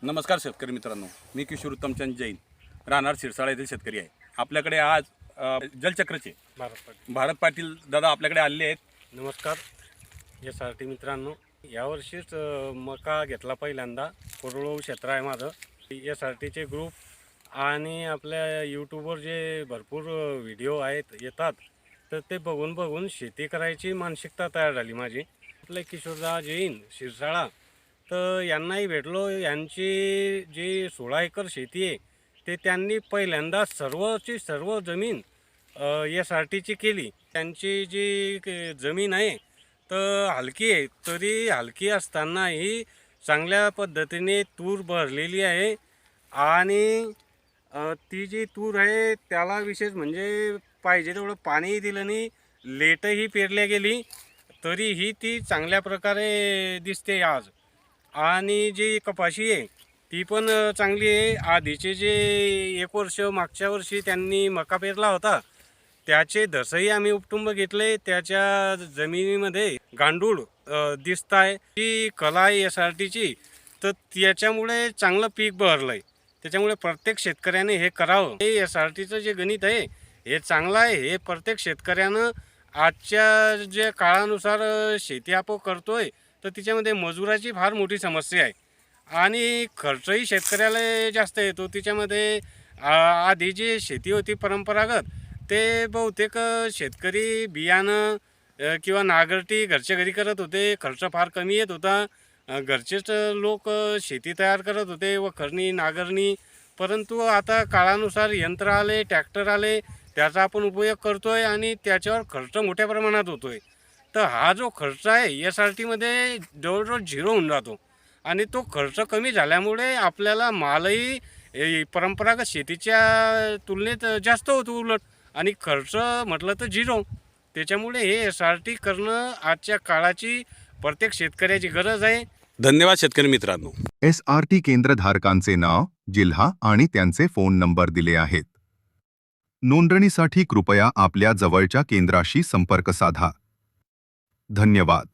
नमस्कार शेतकरी मित्रांनो, मी किशोर उत्तमचंद जैन, राहणार शिरसाळा येथील शेतकरी आहे. आपल्याकडे आज जलचक्रचे भारत पाटील दादा आपल्याकडे आलेले आहेत. नमस्कार SRT मित्रांनो, यावर्षीच मका घेतला पहिल्यांदा. कोरडवाहू क्षेत्र आहे माझं. SRTचे ग्रुप आणि आपल्या यूट्यूबवर जे भरपूर व्हिडिओ येतात तर ते बघून शेती करायची मानसिकता तयार झाली माझी. आपले किशोरदा जैन शिरसाळा तर यांनाही भेटलो. यांची जी 16 एकर शेती आहे ते त्यांनी पहिल्यांदा सर्व जमीन SRTची केली. त्यांची जी जमीन आहे तर हलकी आहे, तरी हलकी असतानाही चांगल्या पद्धतीने तूर भरलेली आहे. आणि ती जी तूर आहे त्याला विशेष म्हणजे पाहिजे तेवढं पाणीही दिलं नाही, लेटही पेरल्या गेली, तरीही ती चांगल्या प्रकारे दिसते आज. आणि जी कपाशी आहे ती पण चांगली आहे. आधीचे जे 1 वर्ष मागच्या वर्षी त्यांनी मका पेरला होता त्याचे धसही आम्ही उपटून बघितले. त्याच्या जमिनीमध्ये गांडूळ दिसत आहे. ती कला आहे SRTची, तर त्याच्यामुळे चांगलं पीक बहरलं आहे. त्याच्यामुळे प्रत्येक शेतकऱ्याने हे करावं. हे SRTचं जे गणित आहे हे चांगलं आहे. हे प्रत्येक शेतकऱ्यानं आजच्या जे काळानुसार शेती आपण करतोय तर तिच्यामध्ये मजुराची फार मोठी समस्या आहे आणि खर्चही शेतकऱ्याला जास्त येतो. तिच्यामध्ये आधी जी शेती होती परंपरागत ते बहुतेक शेतकरी बियाणं किंवा नांगरटी घरच्या घरी करत होते. खर्च फार कमी येत होता. घरचेच लोक शेती तयार करत होते व खरणी नांगरणी. परंतु आता काळानुसार यंत्र आले, ट्रॅक्टर आले, त्याचा आपण उपयोग करतोय आणि त्याच्यावर खर्च मोठ्या प्रमाणात होतोय. तर हा जो खर्च आहे SRTमध्ये जवळजवळ 0 होऊन जातो आणि तो खर्च कमी झाल्यामुळे आपल्याला मालही परंपरागत शेतीच्या तुलनेत जास्त होतो उलट, आणि खर्च म्हटलं तर 0. त्याच्यामुळे हे SRT करणं आजच्या काळाची प्रत्येक शेतकऱ्याची गरज आहे. धन्यवाद शेतकरी मित्रांनो. SRT केंद्रधारकांचे नाव, जिल्हा आणि त्यांचे फोन नंबर दिले आहेत. नोंदणीसाठी कृपया आपल्या जवळच्या केंद्राशी संपर्क साधा. धन्यवाद.